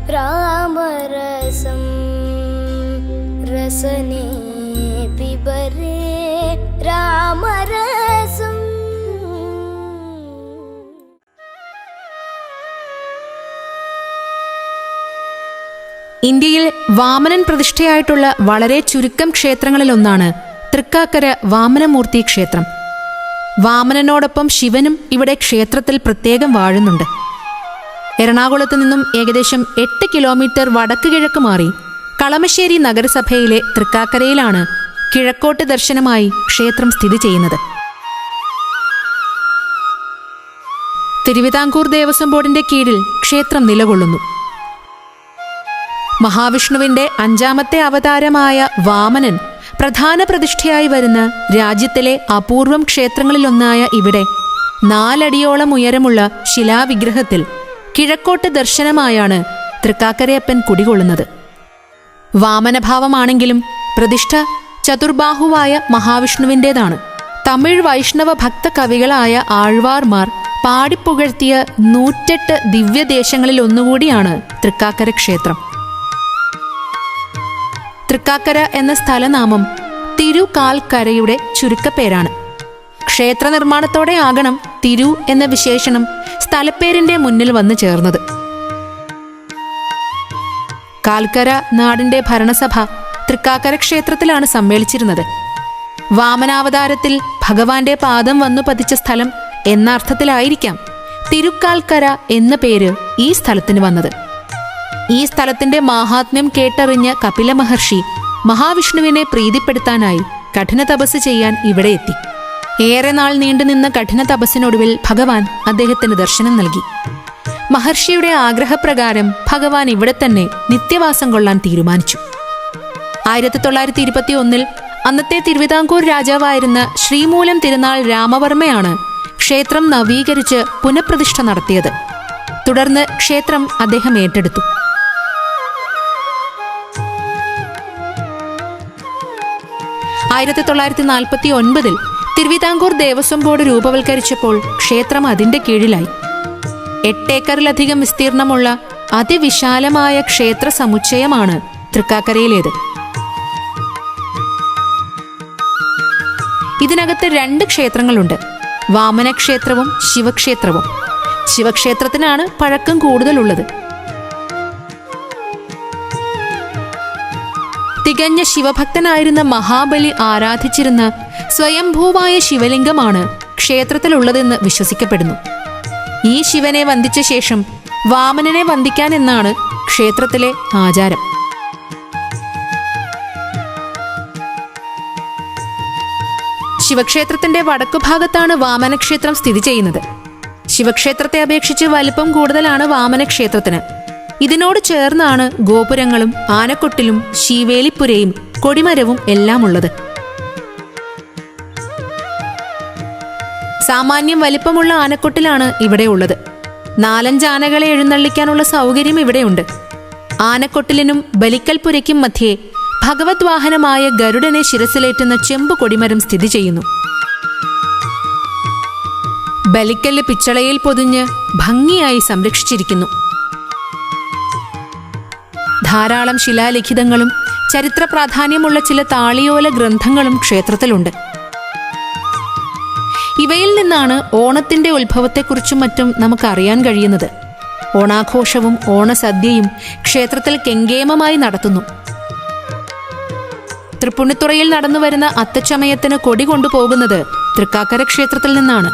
രാമരസം രസനേ പിബരേ രാമരസം. ഇന്ത്യയിൽ വാമനൻ പ്രതിഷ്ഠയായിട്ടുള്ള വളരെ ചുരുക്കം ക്ഷേത്രങ്ങളിലൊന്നാണ് തൃക്കാക്കര വാമനമൂർത്തി ക്ഷേത്രം. വാമനനോടൊപ്പം ശിവനും ഇവിടെ ക്ഷേത്രത്തിൽ പ്രത്യേകം വാഴുന്നുണ്ട്. എറണാകുളത്ത് നിന്നും ഏകദേശം 8 കിലോമീറ്റർ വടക്ക് കിഴക്ക് മാറി കളമശ്ശേരി നഗരസഭയിലെ തൃക്കാക്കരയിലാണ് കിഴക്കോട്ട് ദർശനമായി ക്ഷേത്രം സ്ഥിതി ചെയ്യുന്നത്. തിരുവിതാംകൂർ ദേവസ്വം ബോർഡിന്റെ കീഴിൽ ക്ഷേത്രം നിലകൊള്ളുന്നു. മഹാവിഷ്ണുവിന്റെ 5ാമത്തെ അവതാരമായ വാമനൻ പ്രധാന പ്രതിഷ്ഠയായി വരുന്ന രാജ്യത്തിലെ അപൂർവം ക്ഷേത്രങ്ങളിലൊന്നായ ഇവിടെ 4 അടിയോളം ഉയരമുള്ള ശിലാവിഗ്രഹത്തിൽ കിഴക്കോട്ട് ദർശനമായാണ് തൃക്കാക്കരയപ്പൻ കുടികൊള്ളുന്നത്. വാമനഭാവമാണെങ്കിലും പ്രതിഷ്ഠ ചതുർബാഹുവായ മഹാവിഷ്ണുവിൻ്റെതാണ്. തമിഴ് വൈഷ്ണവ ഭക്ത കവികളായ ആഴ്വാർമാർ പാടിപ്പുകഴ്ത്തിയ 108 ദിവ്യദേശങ്ങളിൽ ഒന്നുകൂടിയാണ് തൃക്കാക്കര ക്ഷേത്രം. തൃക്കാക്കര എന്ന സ്ഥലനാമം തിരുകാൽക്കരയുടെ ചുരുക്കപ്പേരാണ്. ക്ഷേത്ര നിർമ്മാണത്തോടെ ആകണം തിരു എന്ന വിശേഷണം സ്ഥലപ്പേരിന്റെ മുന്നിൽ വന്നു ചേർന്നത്. കാൽക്കര നാടിന്റെ ഭരണസഭ തൃക്കാക്കര ക്ഷേത്രത്തിലാണ് സമ്മേളിച്ചിരുന്നത്. വാമനാവതാരത്തിൽ ഭഗവാന്റെ പാദം വന്നു പതിച്ച സ്ഥലം എന്ന അർത്ഥത്തിലായിരിക്കാം തിരുക്കാൽക്കര എന്ന പേര് ഈ സ്ഥലത്തിന് വന്നത്. ഈ സ്ഥലത്തിന്റെ മാഹാത്മ്യം കേട്ടറിഞ്ഞ കപില മഹർഷി മഹാവിഷ്ണുവിനെ പ്രീതിപ്പെടുത്താനായി കഠിന തപസ് ചെയ്യാൻ ഇവിടെ എത്തി. ഏറെ നാൾ നീണ്ടുനിന്ന കഠിന തപസ്സിനൊടുവിൽ ഭഗവാൻ അദ്ദേഹത്തിന് ദർശനം നൽകി. മഹർഷിയുടെ ആഗ്രഹപ്രകാരം ഭഗവാൻ ഇവിടെ തന്നെ നിത്യവാസം കൊള്ളാൻ തീരുമാനിച്ചു. 1921 അന്നത്തെ തിരുവിതാംകൂർ രാജാവായിരുന്ന ശ്രീമൂലം തിരുനാൾ രാമവർമ്മയാണ് ക്ഷേത്രം നവീകരിച്ച് പുനഃപ്രതിഷ്ഠ നടത്തിയത്. തുടർന്ന് ക്ഷേത്രം അദ്ദേഹം ഏറ്റെടുത്തു. 1949 തിരുവിതാംകൂർ ദേവസ്വം ബോർഡ് രൂപവൽക്കരിച്ചപ്പോൾ ക്ഷേത്രം അതിന്റെ കീഴിലായി. 8 ഏക്കറിലധികം വിസ്തീർണമുള്ള അതിവിശാലമായ ക്ഷേത്ര സമുച്ചയമാണ് തൃക്കാക്കരയിലേത്. ഇതിനകത്ത് 2 ക്ഷേത്രങ്ങളുണ്ട്, വാമനക്ഷേത്രവും ശിവക്ഷേത്രവും. ശിവക്ഷേത്രത്തിനാണ് പഴക്കം കൂടുതലുള്ളത്. തികഞ്ഞ ശിവഭക്തനായിരുന്ന മഹാബലി ആരാധിച്ചിരുന്ന സ്വയംഭൂവായ ശിവലിംഗമാണ് ക്ഷേത്രത്തിലുള്ളതെന്ന് വിശ്വസിക്കപ്പെടുന്നു. ഈ ശിവനെ വന്ദിച്ച ശേഷം വാമനനെ വന്ദിക്കാൻ എന്നാണ് ക്ഷേത്രത്തിലെ ആചാരം. ശിവക്ഷേത്രത്തിന്റെ വടക്കുഭാഗത്താണ് വാമനക്ഷേത്രം സ്ഥിതി ചെയ്യുന്നത്. ശിവക്ഷേത്രത്തെ അപേക്ഷിച്ച് വലിപ്പം കൂടുതലാണ് വാമനക്ഷേത്രത്തിന്. ഇതിനോട് ചേർന്നാണ് ഗോപുരങ്ങളും ആനക്കൊട്ടിലും ശീവേലിപ്പുരയും കൊടിമരവും എല്ലാം ഉള്ളത്. സാമാന്യം വലിപ്പമുള്ള ആനക്കൊട്ടിലാണ് ഇവിടെ ഉള്ളത്. 4-5 ആനകളെ എഴുന്നള്ളിക്കാനുള്ള സൗകര്യം ഇവിടെയുണ്ട്. ആനക്കൊട്ടിലിനും ബലിക്കൽപുരയ്ക്കും മധ്യേ ഭഗവത് വാഹനമായ ഗരുഡനെ ശിരസിലേറ്റുന്ന ചെമ്പു കൊടിമരം സ്ഥിതി ചെയ്യുന്നു. ബലിക്കല്ല് പിച്ചളയിൽ പൊതിഞ്ഞ് ഭംഗിയായി സംരക്ഷിച്ചിരിക്കുന്നു. ധാരാളം ശിലാലിഖിതങ്ങളും ചരിത്ര പ്രാധാന്യമുള്ള ചില താളിയോല ഗ്രന്ഥങ്ങളും ക്ഷേത്രത്തിലുണ്ട്. ഇവയിൽ നിന്നാണ് ഓണത്തിന്റെ ഉത്ഭവത്തെക്കുറിച്ചും മറ്റും നമുക്കറിയാൻ കഴിയുന്നത്. ഓണാഘോഷവും ഓണസദ്യയും ക്ഷേത്രത്തിൽ കെങ്കേമമായി നടത്തുന്നു. തൃപ്പുണിത്തുറയിൽ നടന്നുവരുന്ന അത്തച്ചമയത്തിന് കൊടി കൊണ്ടുപോകുന്നത് തൃക്കാക്കര ക്ഷേത്രത്തിൽ നിന്നാണ്.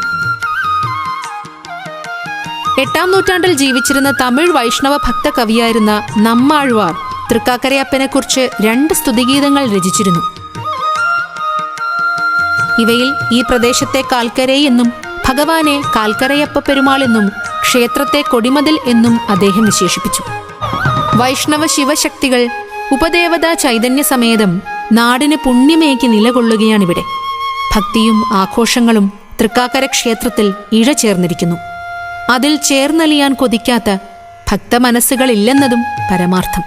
8-ാം നൂറ്റാണ്ടിൽ ജീവിച്ചിരുന്ന തമിഴ് വൈഷ്ണവ ഭക്ത കവിയായിരുന്ന നമ്മാഴ്വാർ തൃക്കാക്കരയപ്പനെക്കുറിച്ച് 2 സ്തുതിഗീതങ്ങൾ രചിച്ചിരുന്നു. ഇവയിൽ ഈ പ്രദേശത്തെ കാൽക്കരൈ എന്നും ഭഗവാനെ കാൽക്കരയപ്പ പെരുമാൾ എന്നും ക്ഷേത്രത്തെ കൊടിമതിൽ എന്നും അദ്ദേഹം വിശേഷിപ്പിച്ചു. വൈഷ്ണവ ശിവശക്തികൾ ഉപദേവതാ ചൈതന്യ സമേതം നാടിന് പുണ്യമേകി നിലകൊള്ളുകയാണിവിടെ. ഭക്തിയും ആഘോഷങ്ങളും തൃക്കാക്കര ക്ഷേത്രത്തിൽ ഇഴചേർന്നിരിക്കുന്നു. അതിൽ ചേർന്നലിയാൻ കൊതിക്കാത്ത ഭക്തമനസ്സുകളില്ലെന്നതും പരമാർത്ഥം.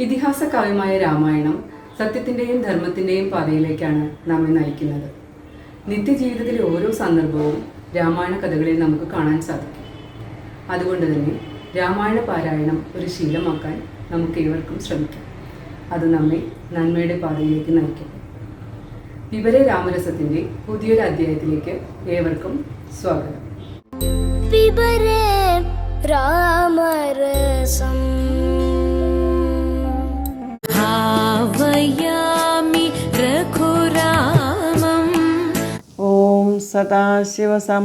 ഇതിഹാസ കാവ്യമായ രാമായണം സത്യത്തിന്റെയും ധർമ്മത്തിന്റെയും പാതയിലേക്കാണ് നമ്മെ നയിക്കുന്നത്. നിത്യജീവിതത്തിലെ ഓരോ സന്ദർഭവും രാമായണ കഥകളിൽ നമുക്ക് കാണാൻ സാധിക്കും. അതുകൊണ്ട് തന്നെ രാമായണ പാരായണം ഒരു ശീലമാക്കാൻ നമുക്ക് ഏവർക്കും ശ്രമിക്കാം. അത് നമ്മെ നന്മയുടെ പാതയിലേക്ക് നയിക്കും. വിവരെ രാമരസത്തിൻ്റെ പുതിയൊരു അധ്യായത്തിലേക്ക് ഏവർക്കും സ്വാഗതം. വിവരെ രാമരസം ഭാവയാമി രഘുരാമം. ഓം സദാശിവസമാരംഭാം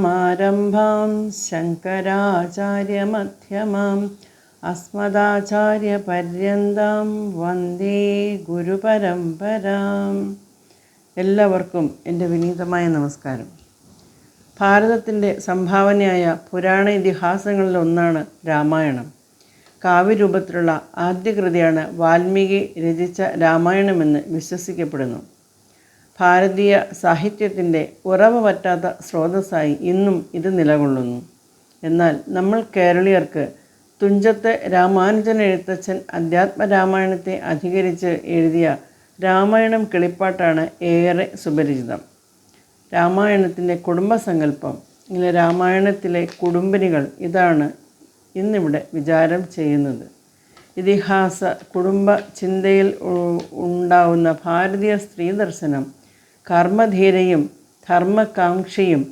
ശങ്കരാചാര്യമധ്യമാം അസ്മദാചാര്യപര്യന്താം വന്ദേ ഗുരുപരമ്പരാം. എല്ലാവർക്കും എൻ്റെ വിനീതമായ നമസ്കാരം. ഭാരതത്തിൻ്റെ സംഭാവനയായ പുരാണ ഇതിഹാസങ്ങളിലൊന്നാണ് രാമായണം. കാവ്യരൂപത്തിലുള്ള ആദ്യ കൃതിയാണ് വാൽമീകി രചിച്ച രാമായണമെന്ന് വിശ്വസിക്കപ്പെടുന്നു. ഭാരതീയ സാഹിത്യത്തിൻ്റെ ഉറവ പറ്റാത്ത സ്രോതസ്സായി ഇന്നും ഇത് നിലകൊള്ളുന്നു. എന്നാൽ നമ്മൾ കേരളീയർക്ക് തുഞ്ചത്ത് രാമാനുജൻ എഴുത്തച്ഛൻ അധ്യാത്മരാമായണത്തെ അധികരിച്ച് എഴുതിയ രാമായണം കിളിപ്പാട്ടാണ് ഏറെ സുപരിചിതം. രാമായണത്തിൻ്റെ കുടുംബസങ്കല്പം, ഇങ്ങനെ രാമായണത്തിലെ കുടുംബിനികൾ, ഇതാണ് ഇന്നിവിടെ വിചാരം ചെയ്യുന്നത്. ഇതിഹാസ കുടുംബ ചിന്തയിൽ ഉണ്ടാവുന്ന ഭാരതീയ സ്ത്രീ ദർശനം കർമ്മധീരയും ധർമ്മകാംക്ഷിയും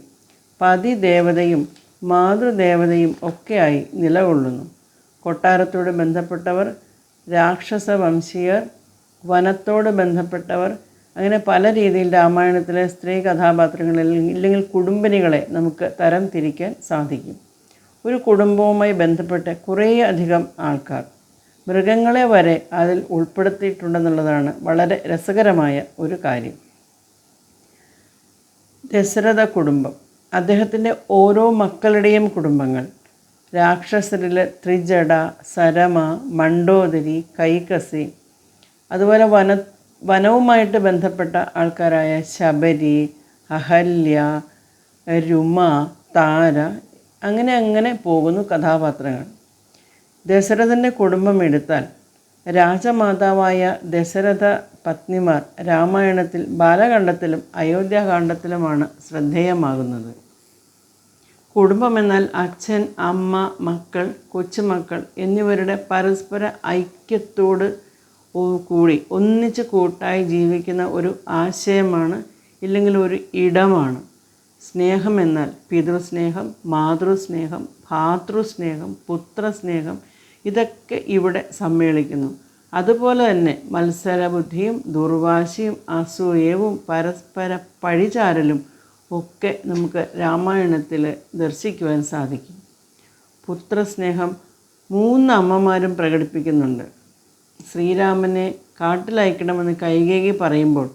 പതിദേവതയും മാതൃദേവതയും ഒക്കെയായി നിലകൊള്ളുന്നു. കൊട്ടാരത്തോട് ബന്ധപ്പെട്ടവർ, രാക്ഷസവംശീയർ, വനത്തോട് ബന്ധപ്പെട്ടവർ, അങ്ങനെ പല രീതിയിൽ രാമായണത്തിലെ സ്ത്രീ കഥാപാത്രങ്ങളിൽ ഇല്ലെങ്കിൽ കുടുംബിനികളെ നമുക്ക് തരം തിരിക്കാൻ സാധിക്കും. ഒരു കുടുംബവുമായി ബന്ധപ്പെട്ട് കുറേയധികം ആൾക്കാർ, മൃഗങ്ങളെ വരെ അതിൽ ഉൾപ്പെടുത്തിയിട്ടുണ്ടെന്നുള്ളതാണ് വളരെ രസകരമായ ഒരു കാര്യം. ദശരഥ കുടുംബം, അദ്ദേഹത്തിൻ്റെ ഓരോ മക്കളുടെയും കുടുംബങ്ങൾ, രാക്ഷസരിൽ ത്രിജട, സരമ, മണ്ഡോദരി, കൈകസി, അതുപോലെ വനവുമായിട്ട് ബന്ധപ്പെട്ട ആൾക്കാരായ ശബരി, അഹല്യ, രുമ, താര, അങ്ങനെ പോകുന്നു കഥാപാത്രങ്ങൾ. ദശരഥൻ്റെ കുടുംബം എടുത്താൽ രാജമാതാവായ ദശരഥ പത്നിമാർ രാമായണത്തിൽ ബാലകാണ്ഡത്തിലും അയോധ്യാകാണ്ഡത്തിലുമാണ് ശ്രദ്ധേയമാകുന്നത്. കുടുംബമെന്നാൽ അച്ഛൻ, അമ്മ, മക്കൾ, കൊച്ചുമക്കൾ എന്നിവരുടെ പരസ്പര ഐക്യത്തോട് കൂടി ഒന്നിച്ച് കൂട്ടായി ജീവിക്കുന്ന ഒരു ആശയമാണ്, ഇല്ലെങ്കിൽ ഒരു ഇടമാണ്. സ്നേഹമെന്നാൽ പിതൃസ്നേഹം, മാതൃസ്നേഹം, ഭാതൃസ്നേഹം, പുത്രസ്നേഹം, ഇതൊക്കെ ഇവിടെ സമ്മേളിക്കുന്നു. അതുപോലെ തന്നെ മത്സരബുദ്ധിയും ദുർവാശിയും അസൂയവും പരസ്പര പഴിചാരലും ഒക്കെ നമുക്ക് രാമായണത്തിൽ ദർശിക്കുവാൻ സാധിക്കും. പുത്രസ്നേഹം 3 അമ്മമാരും പ്രകടിപ്പിക്കുന്നുണ്ട്. ശ്രീരാമനെ കാട്ടിലയക്കണമെന്ന് കൈകേയി പറയുമ്പോൾ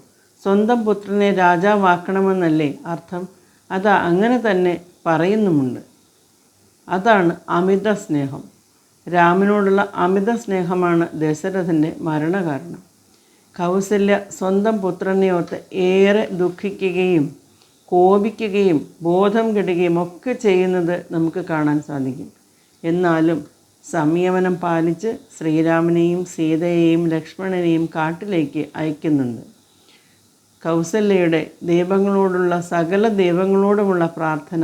സ്വന്തം പുത്രനെ രാജാവാക്കണമെന്നല്ലേ അർത്ഥം? അത് അങ്ങനെ തന്നെ പറയുന്നുമുണ്ട്. അതാണ് അമിത സ്നേഹം. രാമനോടുള്ള അമിത സ്നേഹമാണ് ദശരഥൻ്റെ മരണകാരണം. കൗസല്യ സ്വന്തം പുത്രനെ ഓർത്ത് ഏറെ ദുഃഖിക്കുകയും കോപിക്കുകയും ബോധം കെടുകയും ഒക്കെ ചെയ്യുന്നത് നമുക്ക് കാണാൻ സാധിക്കും. എന്നാലും സംയമനം പാലിച്ച് ശ്രീരാമനെയും സീതയെയും ലക്ഷ്മണനെയും കാട്ടിലേക്ക് അയക്കുന്നുണ്ട്. കൗസല്യയുടെ ദൈവങ്ങളോടുള്ള സകല ദൈവങ്ങളോടുമുള്ള പ്രാർത്ഥന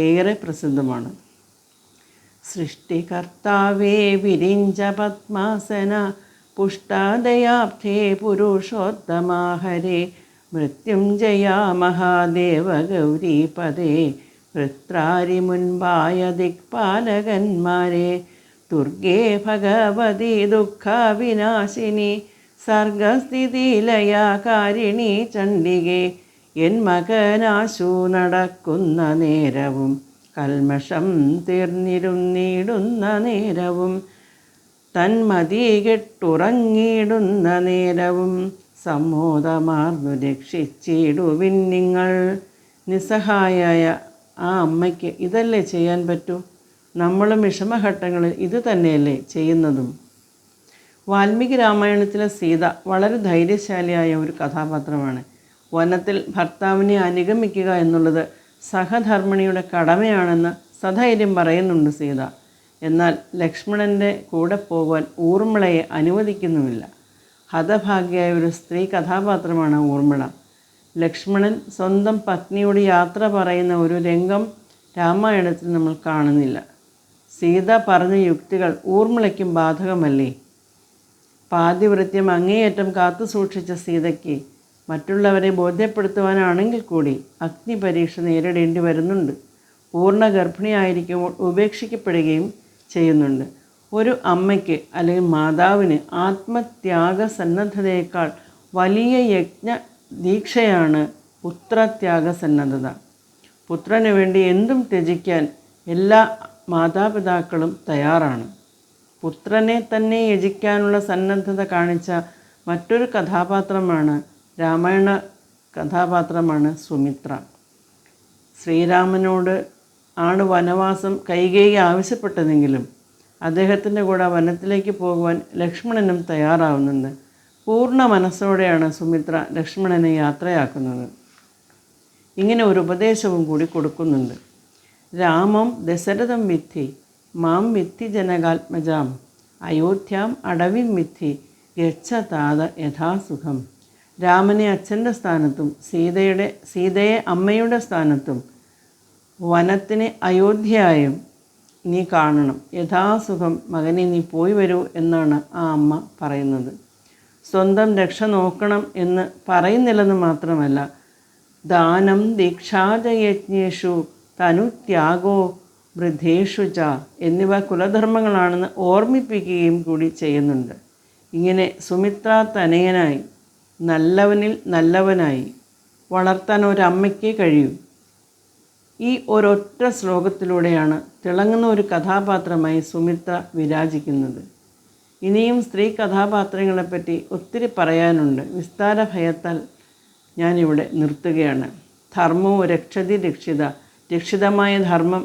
ഏറെ പ്രസിദ്ധമാണ്. സൃഷ്ടികർത്താവേ വിരിഞ്ച പത്മാസന പുഷ്ടാദയാബ്ധേ പുരുഷോത്തമാഹരേ മൃത്യുഞ്ജയ മഹാദേവ ഗൗരീപദേ വൃത്രാരി മുൻപായ ദിക്പാലകന്മാരെ ദുർഗേ ഭഗവതി ദുഃഖവിനാശിനി സർഗസ്ഥിതിലയകാരിണി ചണ്ഡികേ എൻ മകനാശു നടക്കുന്ന നേരവും കൽമഷം തീർന്നിരുന്നിടുന്ന നേരവും തന്മതി കെട്ടുറങ്ങിയിടുന്ന നേരവും സമ്മോദമാർന്നു രക്ഷിച്ചിടുവിൻ നിങ്ങൾ. നിസ്സഹായായ ആ അമ്മയ്ക്ക് ഇതല്ലേ ചെയ്യാൻ പറ്റൂ? നമ്മളും വിഷമഘട്ടങ്ങളിൽ ഇത് തന്നെയല്ലേ ചെയ്യുന്നതും? വാൽമീകി രാമായണത്തിലെ സീത വളരെ ധൈര്യശാലിയായ ഒരു കഥാപാത്രമാണ്. വനത്തിൽ ഭർത്താവിനെ അനുഗമിക്കുക എന്നുള്ളത് സഹധർമ്മിണിയുടെ കടമയാണെന്ന് സധൈര്യം പറയുന്നുണ്ട് സീത. എന്നാൽ ലക്ഷ്മണൻ്റെ കൂടെ പോകാൻ ഊർമിളയെ അനുവദിക്കുന്നുമില്ല. ഹതഭാഗ്യയായ ഒരു സ്ത്രീ കഥാപാത്രമാണ് ഊർമിള. ലക്ഷ്മണൻ സ്വന്തം പത്നിയോട് യാത്ര പറയുന്ന ഒരു രംഗം രാമായണത്തിൽ നമ്മൾ കാണുന്നില്ല. സീത പറഞ്ഞ യുക്തികൾ ഊർമിളയ്ക്കും ബാധകമല്ലേ? പാതിവൃത്യം അങ്ങേയറ്റം കാത്തു സൂക്ഷിച്ച സീതയ്ക്ക് മറ്റുള്ളവരെ ബോധ്യപ്പെടുത്തുവാനാണെങ്കിൽ കൂടി അഗ്നി പരീക്ഷ നേരിടേണ്ടി വരുന്നുണ്ട്. പൂർണ്ണ ഗർഭിണിയായിരിക്കുമ്പോൾ ഉപേക്ഷിക്കപ്പെടുകയും ചെയ്യുന്നുണ്ട്. ഒരു അമ്മയ്ക്ക് അല്ലെങ്കിൽ മാതാവിന് ആത്മത്യാഗ സന്നദ്ധതയേക്കാൾ വലിയ യജ്ഞ ദീക്ഷയാണ് പുത്രത്യാഗ സന്നദ്ധത. പുത്രന് വേണ്ടി എന്തും ത്യജിക്കാൻ എല്ലാ മാതാപിതാക്കളും തയ്യാറാണ്. പുത്രനെ തന്നെ യജിക്കാനുള്ള സന്നദ്ധത കാണിച്ച മറ്റൊരു കഥാപാത്രമാണ് രാമായണ കഥാപാത്രമാണ് സുമിത്ര. ശ്രീരാമനോട് ആണ് വനവാസം കൈകേയി ആവശ്യപ്പെട്ടതെങ്കിലും അദ്ദേഹത്തിൻ്റെ കൂടെ വനത്തിലേക്ക് പോകുവാൻ ലക്ഷ്മണനും തയ്യാറാവുന്നുണ്ട്. പൂർണ്ണ മനസ്സോടെയാണ് സുമിത്ര ലക്ഷ്മണനെ യാത്രയാക്കുന്നത്. ഇങ്ങനെ ഒരു ഉപദേശവും കൂടി കൊടുക്കുന്നുണ്ട്. രാമം ദശരഥം വിദ്ധി മാം വിദ്ധി ജനകാത്മജാം അയോധ്യാം അടവിം വിദ്ധി ഗച്ഛതാത യഥാസുഖം. രാമനെ അച്ഛൻ്റെ സ്ഥാനത്തും സീതയെ അമ്മയുടെ സ്ഥാനത്തും വനത്തിനെ അയോധ്യയായും നീ കാണണം. യഥാസുഖം മകനെ നീ പോയി വരൂ എന്നാണ് ആ അമ്മ പറയുന്നത്. സ്വന്തം രക്ഷ നോക്കണം എന്ന് പറയുന്നില്ലെന്ന് മാത്രമല്ല, ദാനം ദീക്ഷാജയജ്ഞേഷു തനുത്യാഗോ വൃദ്ധേഷു ച എന്നിവ കുലധർമ്മങ്ങളാണെന്ന് ഓർമ്മിപ്പിക്കുകയും കൂടി ചെയ്യുന്നുണ്ട്. ഇങ്ങനെ സുമിത്ര തനയനായി നല്ലവനിൽ നല്ലവനായി വളർത്താൻ ഒരമ്മയ്ക്കേ കഴിയൂ. ഈ ഒരൊറ്റ ശ്ലോകത്തിലൂടെയാണ് തിളങ്ങുന്ന ഒരു കഥാപാത്രമായി സുമിത്ര വിരാജിക്കുന്നത്. ഇനിയും സ്ത്രീ കഥാപാത്രങ്ങളെപ്പറ്റി ഒത്തിരി പറയാനുണ്ട്. വിസ്താര ഭയത്താൽ ഞാനിവിടെ നിർത്തുകയാണ്. ധർമ്മവും രക്ഷതി രക്ഷിത, രക്ഷിതമായ ധർമ്മം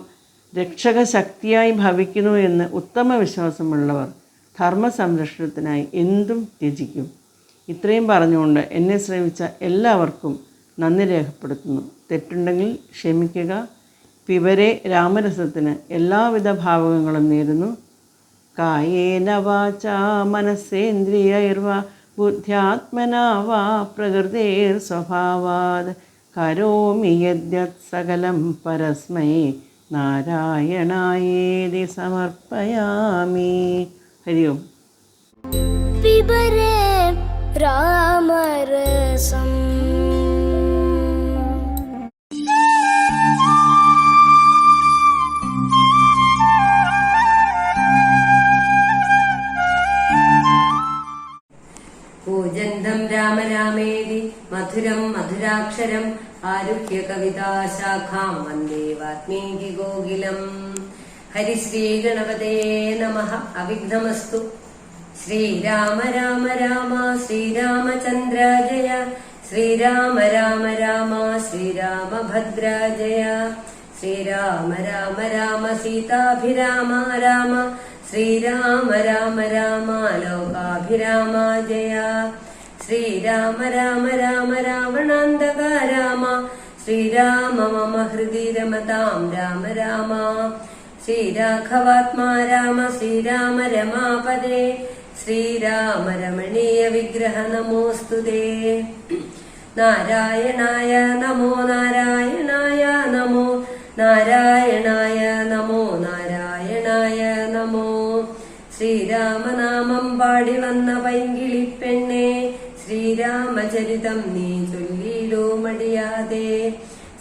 രക്ഷകശക്തിയായി ഭവിക്കുന്നു എന്ന് ഉത്തമ വിശ്വാസമുള്ളവർ ധർമ്മ സംരക്ഷണത്തിനായി എന്തും ത്യജിക്കും. ഇത്രയും പറഞ്ഞുകൊണ്ട് എന്നെ ശ്രമിച്ച എല്ലാവർക്കും നന്ദി രേഖപ്പെടുത്തുന്നു. തെറ്റുണ്ടെങ്കിൽ ക്ഷമിക്കുക. പിബരെ രാമരസത്തിന് എല്ലാവിധ ഭാവങ്ങളും നേരുന്നു. കായേന വാചാ മനസ്സേന്ദ്രിയൈർവാ ബുദ്ധ്യാത്മനാ വാ പ്രകൃതേർ സ്വഭാവാത് കരോമി യദ്യത് സകലം പരസ്മൈ നാരായണായേതി സമർപ്പയാമി. ഹരി ഓം. പിബരേ രാമരസം. കൂജന്തം രാമ രാമേതി മധുരം മധുരാക്ഷരം ആരുഹ്യ കവിതാശാഖാം വന്ദേ വാത്മീകി ഗോകുലം. ഹരിശ്രീ ഗണപതേ നമഃ. അവിഘ്നമസ്തു. ശ്രീരാമ രാമ രാമ ശ്രീരാമചന്ദ്ര ജയ, ശ്രീരാമ രാമ രാമ ശ്രീരാമഭദ്ര ജയ, ശ്രീരാമ രാമ രാമ സീതാഭിരാമ രാമ, ശ്രീരാമ രാമ രാമ ലോകാഭിരാമ ജയ, ശ്രീരാമ രാമ രാമ രാവണാന്തക രാമ, ശ്രീരാമ മമ ഹൃദി രമതാം രാമ രാമ, ശ്രീരാഘവാത്മാ രാമ ശ്രീരാമ രമാപദേ, ശ്രീരാമ രമണീയ വിഗ്രഹ നമോസ്തുതേ. നാരായണായ നമോ നാരായണായ നമോ നാരായണായ നമോ നാരായണായ നമോ. ശ്രീരാമനാമം പാടി വന്ന പൈങ്കിളിപ്പെണ്ണെ, ശ്രീരാമചരിതം നീ ചൊല്ലിയിലോ മടിയാതെ.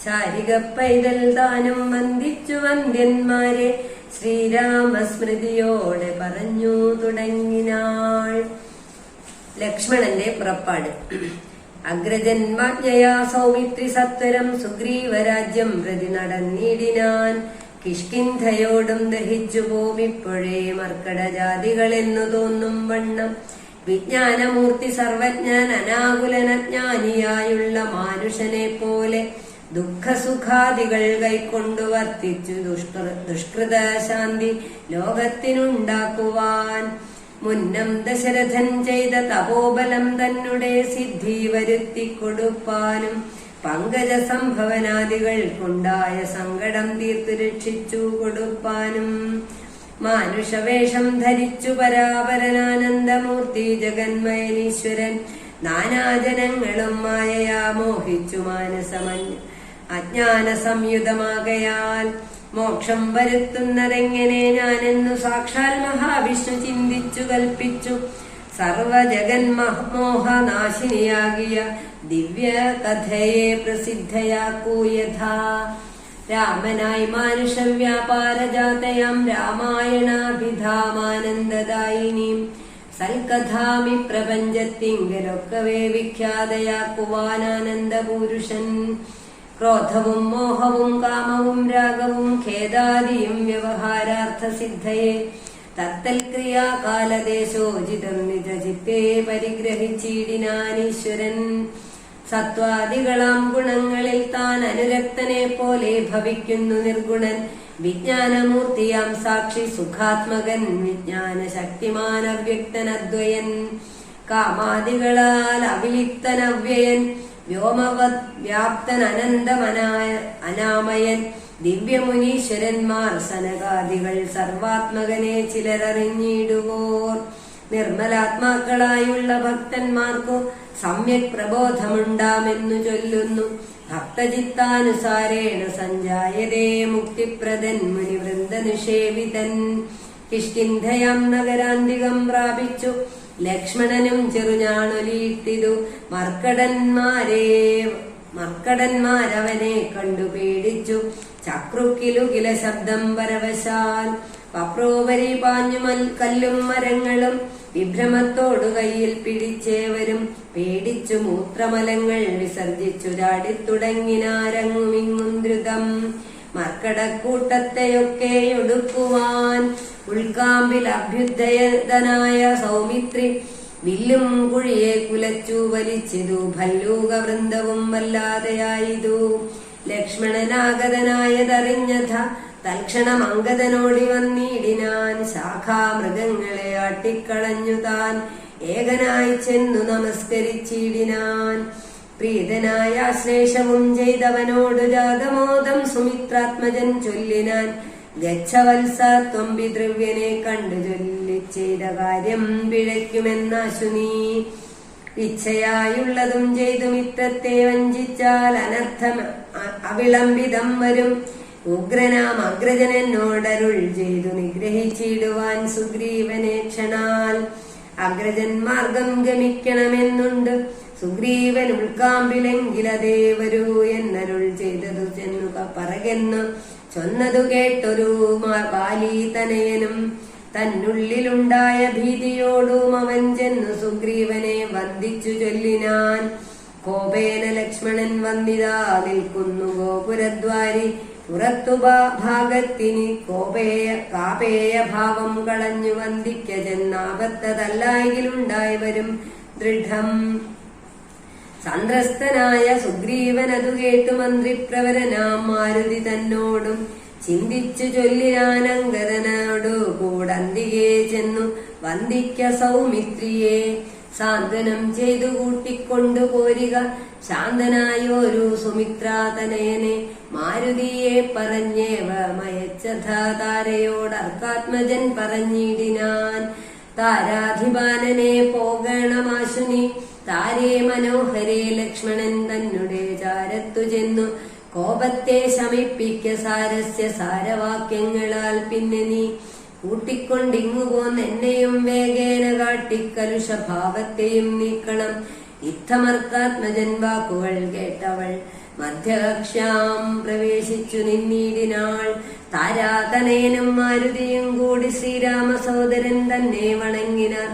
ശാരിക പൈതൽ താനും വന്ദിച്ചു വന്ദ്യന്മാരെ, ശ്രീരാമസ്മൃതിയോടെ പറഞ്ഞു തുടങ്ങിനാൾ. ലക്ഷ്മണന്റെ പുറപ്പാട്. അഗ്രജന്മാജ്ഞയാ സൗമിത്രി സത്വരം സുഗ്രീവരാജ്യം പ്രതി നടന്നിടിനാൻ. കിഷ്കിന്ധയോടും ദഹിച്ചു പോമിപ്പോഴേ മർക്കടജാതികളെന്നു തോന്നും വണ്ണം. വിജ്ഞാനമൂർത്തി സർവജ്ഞൻ അനാകുലനജ്ഞാനിയായുള്ള മാനുഷനെ പോലെ ദുഃഖസുഖാദികൾ കൈക്കൊണ്ടു വർത്തിച്ചു ദുഷ്കൃത ശാന്തി ലോകത്തിനുണ്ടാക്കുവാൻ. മുന്നം ദശരഥൻ ചെയ്ത തപോബലം തന്നെ സിദ്ധി വരുത്തിക്കൊടുപ്പാനും, പങ്കജ സംഭവനാദികൾ കൊണ്ടായ സങ്കടം തീർത്തു രക്ഷിച്ചു കൊടുപ്പാനും, മാനുഷവേഷം ധരിച്ചു പരാപരനാനന്ദമൂർത്തി ജഗന്മയനീശ്വരൻ നാനാജനങ്ങളും മായയാ മോഹിച്ചു അജ്ഞാന സംയുതമാകയാൽ മോക്ഷം വരുത്തുന്നതെങ്ങനെ ഞാനെന്നു സാക്ഷാൽ മഹാവിഷ്ണു ചിന്തിച്ചു കൽപ്പിച്ചു. സർവജഗന്മോഹനാശിനിയാകിയ ദിവ്യ കഥയെ പ്രസിദ്ധയാക്കൂ യഥാ. രാമനായി മാനുഷവ്യാപാരജാതയാം രാമായണാഭിധാമാനന്ദദായിനീം സൽക്കഥാമി പ്രപഞ്ചത്തിങ്കലൊക്കവേ വിഖ്യാതയാക്കുവാനാനന്ദപൂരുഷൻ. ക്രോധവും മോഹവും കാമവും രാഗവും ഖേദാദിയും വ്യവഹാരാർത്ഥസിദ്ധയെ തത്തൽക്രിയാകാലദേശോചിതം നിജചിത്തേ പരിഗ്രഹിച്ചിടിനാനീശ്വരൻ. സത്വാദികളാം ഗുണങ്ങളിൽ താൻ അനുരക്തനെ പോലെ ഭവിക്കുന്നു നിർഗുണൻ. വിജ്ഞാനമൂർത്തിയാം സാക്ഷി സുഖാത്മകൻ വിജ്ഞാന ശക്തിമാൻ അവ്യക്തനദ്വയൻ. കാമാദികളാൽ അവിലിപ്തനവ്യയൻ വ്യോമവത് വ്യാപ്തൻ അനാമയൻ. ദിവ്യമുനീശ്വരന്മാർ സനകാദികൾ സർവാത്മകനെ ചിലരറിഞ്ഞിടുവോർ. നിർമ്മലാത്മാക്കളായുള്ള ഭക്തന്മാർക്കു സമ്യക് പ്രബോധമുണ്ടാമെന്നു ചൊല്ലുന്നു. ഭക്തചിത്താനുസാരേണ സഞ്ജായതേ മുക്തിപ്രദൻ മുനിവൃന്ദ നിഷേവിതൻ. കിഷ്കിന്ധയാം നഗരാന്തികം പ്രാപിച്ചു ലക്ഷ്മണനും ചെറുഞാണൊലിയിട്ടിതു. മർക്കടന്മാരവനെ കണ്ടു പേടിച്ചു ചക്രുക്കിലുകില ശബ്ദം പരവശാൽ. പപ്രോപരി പാഞ്ഞു കല്ലും മരങ്ങളും വിഭ്രമത്തോടു കയ്യിൽ പിടിച്ചേവരും പേടിച്ചു മൂത്രമലങ്ങൾ വിസർജിച്ചു ചാടിത്തുടങ്ങിനാരങ്ങുമിങ്ങും ദ്രുതം. മർക്കടക്കൂട്ടത്തെയൊക്കെ ഒടുക്കുവാൻ ഉൾക്കാമ്പിൽ അഭ്യുദ്ധയതനായ സൗമിത്രി വില്ലും കുഴിയെ കുലച്ചു വലിച്ചിതു. ഭല്ലൂക വൃന്ദവും വല്ലാതെയായിതു. ലക്ഷ്മണനാഗതനായതറിഞ്ഞഥ തൽക്ഷണം അംഗദനോടി വന്നിടിനാൻ. ശാഖാമൃഗങ്ങളെ ആട്ടിക്കളഞ്ഞു താൻ ഏകനായി ചെന്നു നമസ്കരിച്ചിടിനാൻ. പ്രീതനായ ആശ്ലേഷവും ചെയ്തവനോടു ജാതമോദം സുമിത്രാത്മജൻ ചൊല്ലിനാൻ. ഗച്ഛവത്സ ത്വം പിതൃവ്യനെ കണ്ടു ചൊല്ലിച്ചെയ്ത കാര്യം പിഴയ്ക്കുമെന്നാശു നീ. ഇച്ഛയായുള്ളതും ചെയ്തു മിത്രത്തെ വഞ്ചിച്ചാൽ അനർത്ഥം അവിളംബിതം വരും. ഉഗ്രനാം അഗ്രജനോടരുൾ ചെയ്തു നിഗ്രഹിച്ചിടുവാൻ സുഗ്രീവനെ ക്ഷണാൽ. അഗ്രജൻ മാർഗം ഗമിക്കണമെന്നുണ്ട് സുഗ്രീവൻ ഉൾക്കാമ്പിലെങ്കിലതേ വരൂ എന്നരുൾ ചെയ്തതു ചെന്നു പറകെന്നു ചൊന്നതു കേട്ടൊരു ബാലീതനയനും. തന്നുള്ളിലുണ്ടായ ഭീതിയോടും അവൻ ചെന്നു സുഗ്രീവനെ വന്ദിച്ചു ചൊല്ലിനാൻ. കോപേന ലക്ഷ്മണൻ വന്നിതാ നിൽക്കുന്നു ഗോപുരദ്വാരി പുറത്തു ഭാഗത്തിനി. കാപേയ ഭാവം കളഞ്ഞു വന്ദിക്ക ചെന്നാപത്തതല്ലായെങ്കിലുണ്ടായി വരും ദൃഢം. സന്ത്രസ്തനായ സുഗ്രീവനതു കേട്ടു മന്ത്രിപ്രവരനാം മാരുതി തന്നോടും ചിന്തിച്ചു ചൊല്ലിനാനങ്കദനോടു കൂടന്തികെ ചെന്നു വന്ദിക്ക സൗമിത്രിയെ. സാന്ത്വനം ചെയ്തു കൂട്ടിക്കൊണ്ടു പോരിക ശാന്തനായോരു സുമിത്രാതനയനെ. മാരുതിയെ പറഞ്ഞേവ മയച്ചഥ താരയോടർക്കാത്മജൻ പറഞ്ഞിടിനാൻ. താരാധിപാലനെ പോകണമാശുനി താരേ മനോഹരേ. ലക്ഷ്മണൻ തന്നുടെ ചാരത്തു ചെന്നു കോപത്തെ ശമിപ്പിക്ക സാരസ്യ സാരവാക്യങ്ങളാൽ. പിന്നെ നീ കൂട്ടിക്കൊണ്ടിങ്ങു പോന്നെന്നെയും വേഗേന കാട്ടിക്കലുഷഭാവത്തെയും നീക്കണം. ഇത്തമർക്കാത്മജൻ വാക്കുകൾ കേട്ടവൾ മധ്യകക്ഷ്യാം പ്രവേശിച്ചു നിന്നീടിനാൾ. താരാതനയനും മാരുതിയും കൂടി ശ്രീരാമ സഹോദരൻ തന്നെ വണങ്ങിനാർ.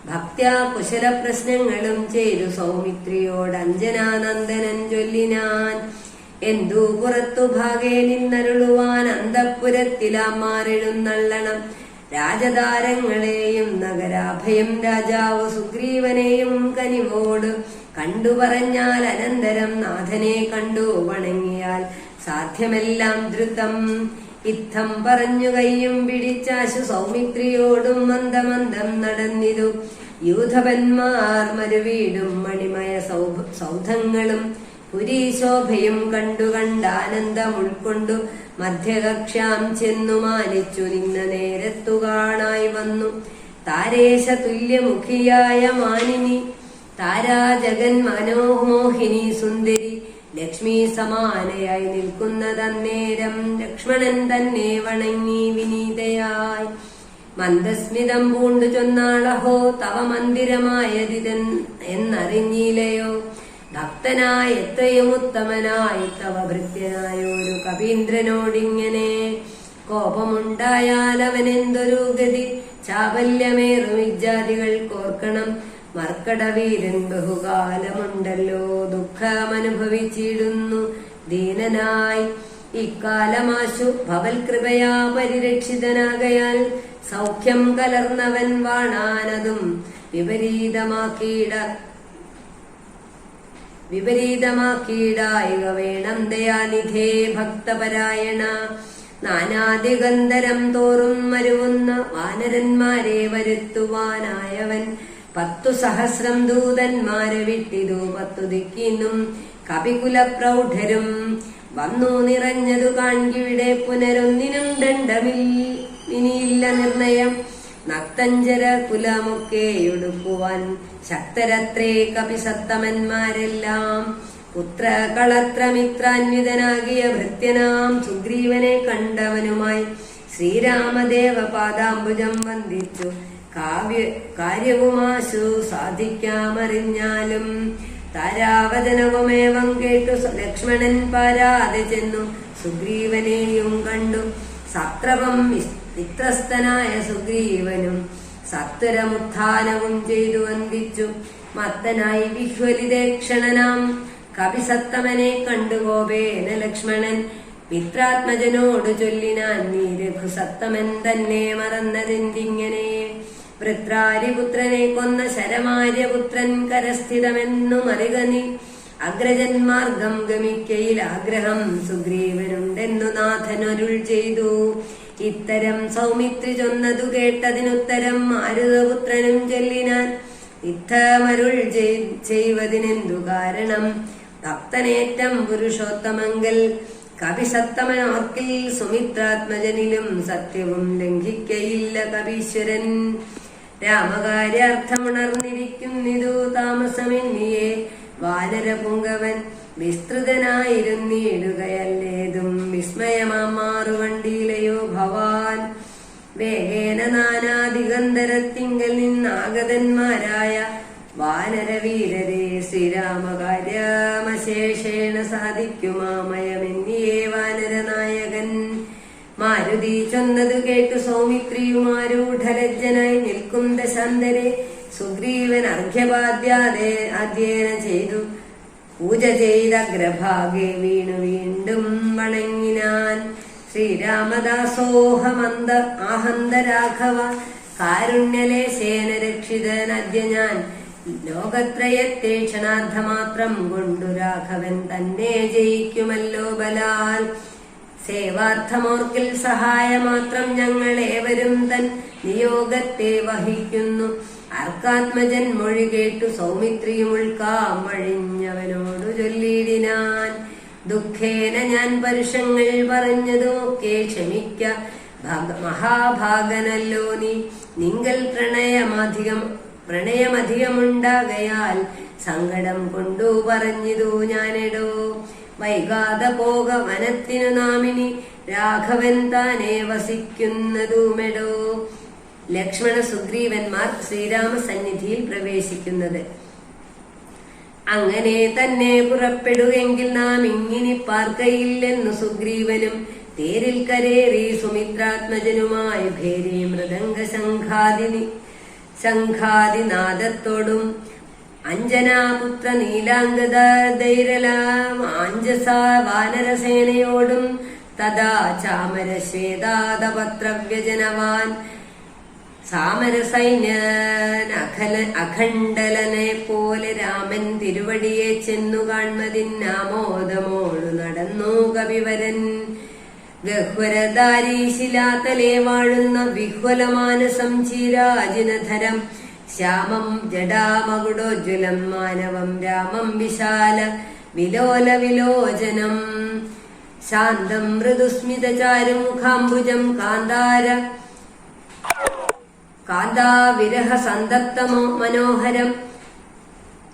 ഭക്ത്യാ കുശല പ്രശ്നങ്ങളും ചെയ്തു സൗമിത്രിയോട് അഞ്ജനാനന്ദനൻ ചൊല്ലിനാൻ. എന്തു പുറത്തു ഭാഗേ നിന്നരുളുവാൻ അന്തഃപുരത്തിലാമാരെഴുന്നള്ളണം. രാജതാരങ്ങളെയും നഗരാഭയം രാജാവ് സുഗ്രീവനെയും കനിവോട് കണ്ടു പറഞ്ഞാൽ അനന്തരം നാഥനെ കണ്ടു വണങ്ങിയാൽ സാധ്യമെല്ലാം ദ്രുതം. ഇത്തം പറഞ്ഞു കയ്യും പിടിച്ചാശു സൗമിത്രിയോടും മന്ദമന്ദം നടന്നിതു. യൂഥപന്മാർ മരുവീടും മണിമയ സൗധങ്ങളും പുരീശോഭയും കണ്ടു കണ്ടാനന്ദം ഉൾക്കൊണ്ടു മധ്യകക്ഷ്യാം ചെന്നു മാനിച്ചു നിന്ന നേരത്തു കാണായി വന്നു. താരേശ തുല്യമുഖിയായ മാനിനി താരാ ജഗൻ മനോമോഹിനി സുന്ദരി ലക്ഷ്മി സമാനയായി നിൽക്കുന്നതന്നേരം ലക്ഷ്മണൻ തന്നെ വണങ്ങി വിനീതയായി മന്ദസ്മിതം പൂണ്ടു ചൊന്നാളഹോ തവ മന്ദിരമായതിതൻ എന്നറിഞ്ഞില്ലയോ ഭക്തനായ എത്രയും ഉത്തമനായി തവ ഭൃത്യനായൊരു കവീന്ദ്രനോടിങ്ങനെ കോപമുണ്ടായാൽ അവനെന്തൊരു ഗതി ചാബല്യമേറും ഇജ്ജാതികൾ കോർക്കണം മർക്കടവീരൻ ബഹുകാലമുണ്ടല്ലോ ദുഃഖമനുഭവിച്ചിടുന്നു ദീനനായി ഇക്കാലമാശു ഭവൽ കൃപയാ പരിരക്ഷിതനാകയാൽ സൗഖ്യം കലർന്നവൻ വാണാനതും വിപരീതമാക്കിയിടായിക വേണം ദയാനിധേ ഭക്തപരായണ നാനാദിഗന്ധരം തോറും മരുവുന്ന വാനരന്മാരെ വരുത്തുവാനായവൻ 10 സഹസ്രം ദൂതന്മാരെ വിട്ടിതു 10 ദിക്കിന്നും കപികുല പ്രൗഢരും വന്നു നിറഞ്ഞതു കാൺകിവിടെ പുനരൊന്നിനും ദണ്ഡമില്ല നിർണയം നക്തഞ്ചര കുലമൊക്കെയൊടുക്കുവാൻ ശക്തരത്രേ കപിസത്തമന്മാരെല്ലാം പുത്രകളത്രമിത്രാന്വിതനാകിയ ഭൃത്യനാം സുഗ്രീവനെ കണ്ടവനുമായി ശ്രീരാമദേവ പാദാംബുജം വന്ദിച്ചു കാര്യവുമാശു സാധിക്കാമറിഞ്ഞാലും താരാവചനവുമേവം കേട്ടു ലക്ഷ്മണൻ പാരാതെ ചെന്നു സുഗ്രീവനെയും കണ്ടു സത്രപം വിത്രസ്തനായ സുഗ്രീവനും സത്വരമുത്ഥാനവും ചെയ്തു വന്ദിച്ചു മത്തനായി വിഹ്വലിതേക്ഷണനാം കവിസത്തമനെ കണ്ടു കോപേന ലക്ഷ്മണൻ മിത്രാത്മജനോട് ചൊല്ലിനാൻ നീ രഘുസത്തമൻ തന്നെ മറന്നതെന്തിങ്ങനെ വൃത്രാരിപുത്രനെ കൊന്ന ശരമാര്യപുത്രൻ കരസ്ഥിതമെന്നു മറികനി അഗ്രജന്മാർഗം ഗമിക്കയിൽ ആഗ്രഹം സുഗ്രീവനുണ്ടെന്നു നാഥനൊരുൾ ചെയ്തു ഇത്തരം സൗമിത്രി ചൊന്നതു കേട്ടതിനുത്തരം മാരുതപുത്രനും ചൊല്ലിനാൻ ഇത്തമരുൾ ചെയ്വതിനെന്തു കാരണം ഭക്തനേറ്റം പുരുഷോത്തമങ്കൽ കവിസത്തമനോർക്കിൽ സുമിത്രാത്മജനിലും സത്യവും ലംഘിക്കയില്ല കവീശ്വരൻ രാമകാര്യാർത്ഥമുണർന്നിരിക്കുന്നിതു താമസമെന്നിയെ വാനരപുങ്കവൻ വിസ്തൃതനായിരുന്നിടുകയല്ലേതും വിസ്മയമാറുവണ്ടിയിലയോ ഭവാൻ വേഗേന നാനാദിഗന്ധരത്തിങ്കൽ നിന്നാഗതന്മാരായ വാനരവീരരെ ശ്രീരാമകാര്യമശേഷേണ സാധിക്കുമാമയമെന്നിയേ വാനരനായകൻ മാരുതി ചൊന്നതു കേട്ടു സൗമിത്രിയുമാരൂഢലജ്ജനായി നിൽക്കും ദശാന്തരെ സുഗ്രീവൻ അർഘ്യപാദ്യാദേന ചെയ്തു പൂജ ചെയ്തഗ്രഭാഗെ വീണു വീണ്ടും വണങ്ങിനാൻ ശ്രീരാമദാസോഹമന്ത ആഹന്ത രാഘവ കാരുണ്യലേശേന രക്ഷിതനദ്യ ഞാൻ ലോകത്രയത്തെ ക്ഷണാർദ്ധമാത്രം കൊണ്ടു രാഘവൻ തന്നെ ജയിക്കുമല്ലോ ബലാൽ സേവാർത്ഥമോർക്കിൽ സഹായമാത്രം ഞങ്ങളേവരും തൻ നിയോഗത്തെ വഹിക്കുന്നു അർക്കാത്മജൻ മൊഴി കേട്ടു സൗമിത്രിയും ഉൾക്കാമഴിഞ്ഞവനോടു ചൊല്ലിയിടിനാൻ ദുഃഖേന ഞാൻ പരുഷങ്ങൾ പറഞ്ഞതുമൊക്കെ ക്ഷമിക്ക മഹാഭാഗനല്ലോ നീ നിങ്കൽ പ്രണയമധികമുണ്ടാകയാൽ സങ്കടം കൊണ്ടു പറഞ്ഞിതു ഞാനെടോ വൈകാതെ പോക വനത്തിനു നാമിനി രാഘവൻ താനെ വസിക്കുന്നതുമെടോ ലക്ഷ്മണ സുഗ്രീവന്മാർ ശ്രീരാമ സന്നിധിയിൽ പ്രവേശിക്കുന്നത് അങ്ങനെ തന്നെ പുറപ്പെടുകെങ്കിൽ നാം ഇങ്ങിനി പാർക്കയില്ലെന്നു സുഗ്രീവനും തേരിൽ കരേറി സുമിത്രാത്മജനുമായി ഭേരി മൃദംഗ ശംഖാദിനാദത്തോടും അഞ്ജനാപുത്ര നീലാംഗത ധൈരലാഞ്ചസ വാനരസേനയോടും തഥാ ചാമര ശ്വേതാദപത്രവ്യജനവാൻ അഖണ്ഡലനെ പോലെ രാമൻ തിരുവടിയെ ചെന്നു കാൺമതിന്നാമോദമോളു നടന്നു കവിവരൻ ഗഹ്വരധാരീശിലാതലേ വാഴുന്ന വിഹ്വലമാനസം ചീരാജിനധരം ശ്യാമം ജഡാമകുടോജ്വലം മാനവം രാമം വിശാല വിലോല വിലോചനം ശാന്തം മൃദുസ്മിതചാരുമുഖാംബുജം കാന്താവിരഹ സന്തപ്തമോ മനോഹരം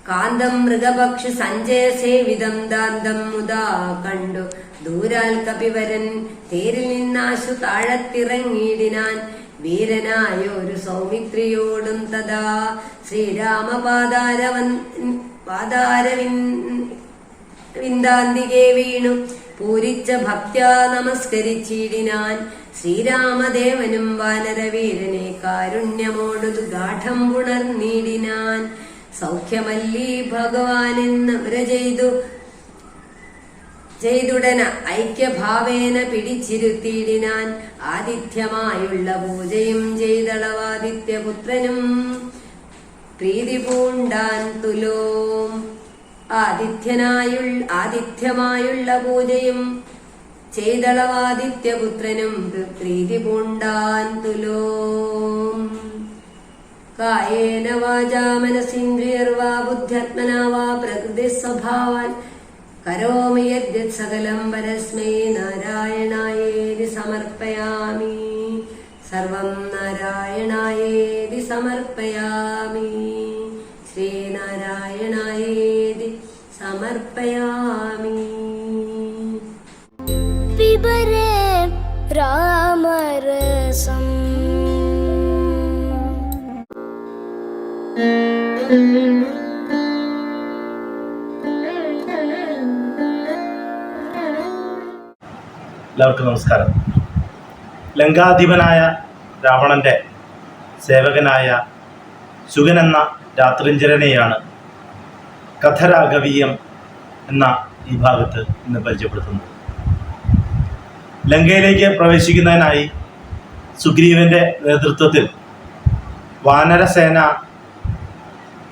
കാന്തം മൃഗപക്ഷി സഞ്ജയ സേവിതം ദാന്തം മുതാ കണ്ടു ദൂരാൽ കപിവരൻ തേരിൽ നിന്നാശു താഴത്തിറങ്ങിയിടിനാൻ വീരനായ ഒരു സൗമിത്രിയോടും തഥാ ശ്രീരാമപാദാരവിന്ദാന്തികെ വീണു പൂരിച്ച ഭക്ത്യാ നമസ്കരിച്ചിടിനാൻ ശ്രീരാമദേവനും വാനരവീരനെ കാരുണ്യമോടു ഗാഠം പുണർന്നിടിനാൻ സൗഖ്യമല്ലി ഭഗവാനെന്ന് ചെയ്തുടന ഐക്യഭാവേന പിടിച്ചിരുത്തിയിടിനാൻ ആതിഥ്യമായുള്ള പൂജയും ചെയ്തളവാദിത്യപുത്രനും പ്രീതി പൂണ്ടാൻ തുലോം ആതിഥ്യമായുള്ള പൂജയും ചെയ്തളവാദിത്യപുത്രനും പ്രീതി പൂണ്ടാൻ തുലോം കായേന വാചാ മനസീന്ദ്രിയർവാ ബുദ്ധ്യാത്മനാ വാ പ്രകൃതി സ്വഭാവാൻ കരോമി യദ്യത് സകലം പരസ്മൈ നാരായണായേതി സമർപ്പയാമി സർവം നാരായണായേതി സമർപ്പയാമി ശ്രീനാരായണായേതി സമർപ്പയാമി പിബരേ രാമരസം എല്ലാവർക്കും നമസ്കാരം. ലങ്കാധിപനായ രാവണൻ്റെ സേവകനായ ശുഗൻ എന്ന രാത്രിഞ്ചരനെയാണ് കഥരാഘവീയം എന്ന ഈ ഭാഗത്ത് ഇന്ന് പരിചയപ്പെടുത്തുന്നത്. ലങ്കയിലേക്ക് പ്രവേശിക്കുന്നതിനായി സുഗ്രീവൻ്റെ നേതൃത്വത്തിൽ വാനരസേന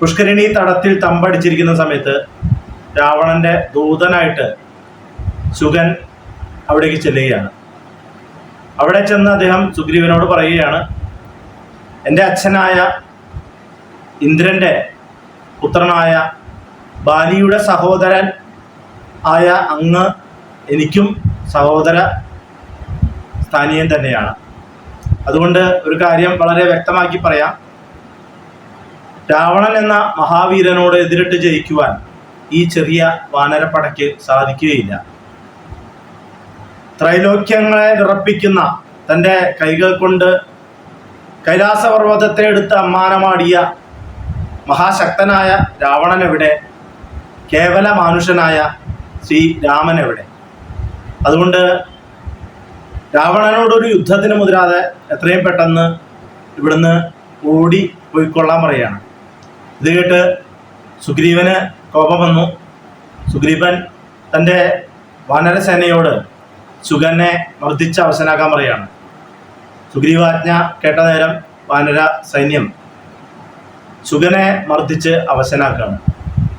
പുഷ്കരിണി തടത്തിൽ തമ്പടിച്ചിരിക്കുന്ന സമയത്ത് രാവണൻ്റെ ദൂതനായിട്ട് ശുഗൻ അവിടേക്ക് ചെല്ലുകയാണ്. അവിടെ ചെന്ന് അദ്ദേഹം സുഗ്രീവനോട് പറയുകയാണ്, എൻ്റെ അച്ഛനായ ഇന്ദ്രൻ്റെ പുത്രനായ ബാലിയുടെ സഹോദരൻ ആയ അങ്ങ് എനിക്കും സഹോദര സ്ഥാനീയൻ തന്നെയാണ്. അതുകൊണ്ട് ഒരു കാര്യം വളരെ വ്യക്തമാക്കി പറയാം. രാവണൻ എന്ന മഹാവീരനോട് എതിരിട്ട് ജയിക്കുവാൻ ഈ ചെറിയ വാനരപ്പടയ്ക്ക് സാധിക്കുകയില്ല. ത്രൈലോക്യങ്ങളെ വിറപ്പിക്കുന്ന തൻ്റെ കൈകൾ കൊണ്ട് കൈലാസപർവ്വതത്തെ എടുത്ത് അമ്മാനമാടിയ മഹാശക്തനായ രാവണൻ എവിടെ? കേവല മാനുഷനായ ശ്രീരാമൻ എവിടെ? അതുകൊണ്ട് രാവണനോടൊരു യുദ്ധത്തിന് മുതിരാതെ എത്രയും പെട്ടെന്ന് ഇവിടുന്ന് ഓടി പോയിക്കൊള്ളാൻ പറയുകയാണ്. ഇത് കേട്ട് സുഗ്രീവന് കോപം വന്നു. സുഗ്രീവൻ തൻ്റെ വാനരസേനയോട് ശുഗനെ മർദ്ദിച്ച് അവസാനാക്കാൻ പറയുകയാണ്. സുഗ്രീവാജ്ഞ കേട്ട നേരം വാനര സൈന്യം ശുഗനെ മർദ്ദിച്ച് അവസാനാക്കുകയാണ്.